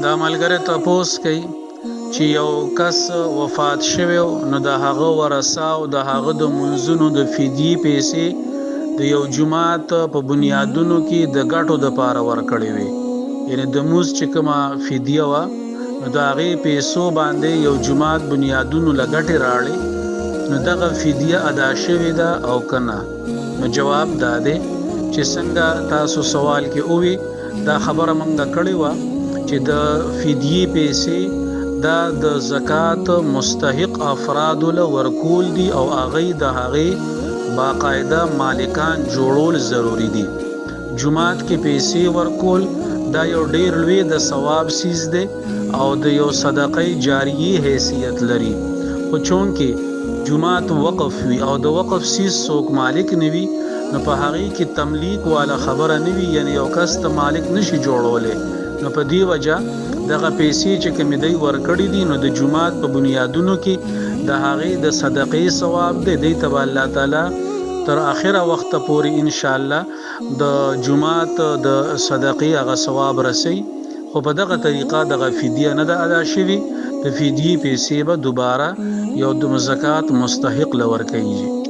دا ملګری تپوس کوي چې یو کس وفات شوی نو د هغه ورثه او د هغه د منځونو د فدیې پیسې د یو جماعت په بنیادونو کې د ګټو د پاره ورکړې وي، یعنی د موز چې کومه فدیه وه نو د هغې پیسو باندې یو جماعت بنیادونو له ګټې راړي، نو دغه فدیه ادا شوې ده او که نه؟ نو جواب دا دی چې څنګه تاسو سوال کې اووي دا خبره موږ کړې وه چې د فدیې پیسې دا د زکات مستحق افرادو له ورکول دي او هغې د هغې باقاعده مالکان جوړول ضروری دي. جماعت کې پیسې ورکول دا یو ډیر لوی د ثواب سیز دی او د یو صدقه جاریه حیثیت لري، خو چونکې جماعت وقف وي او د وقف سیز څوک مالک نوي نو په هغې کې تملیک والا خبره نوي، یعنی یو کس ته مالک نشي جوړولی، نو په دې وجه دغه پیسې چې کومې دی ورکړي دي نو د جماعت په بنیادونو کې د هغې د صدقې ثواب دی، دی ته به الله تعالی تر آخره وخته پورې انشاءالله د جماعت د صدقې هغه ثواب رسي. خو په دغه طریقه دغه فدیه نه ده ادا شوي، د فدیې پیسې به دوباره یو د زکات مستحق له ورکوي.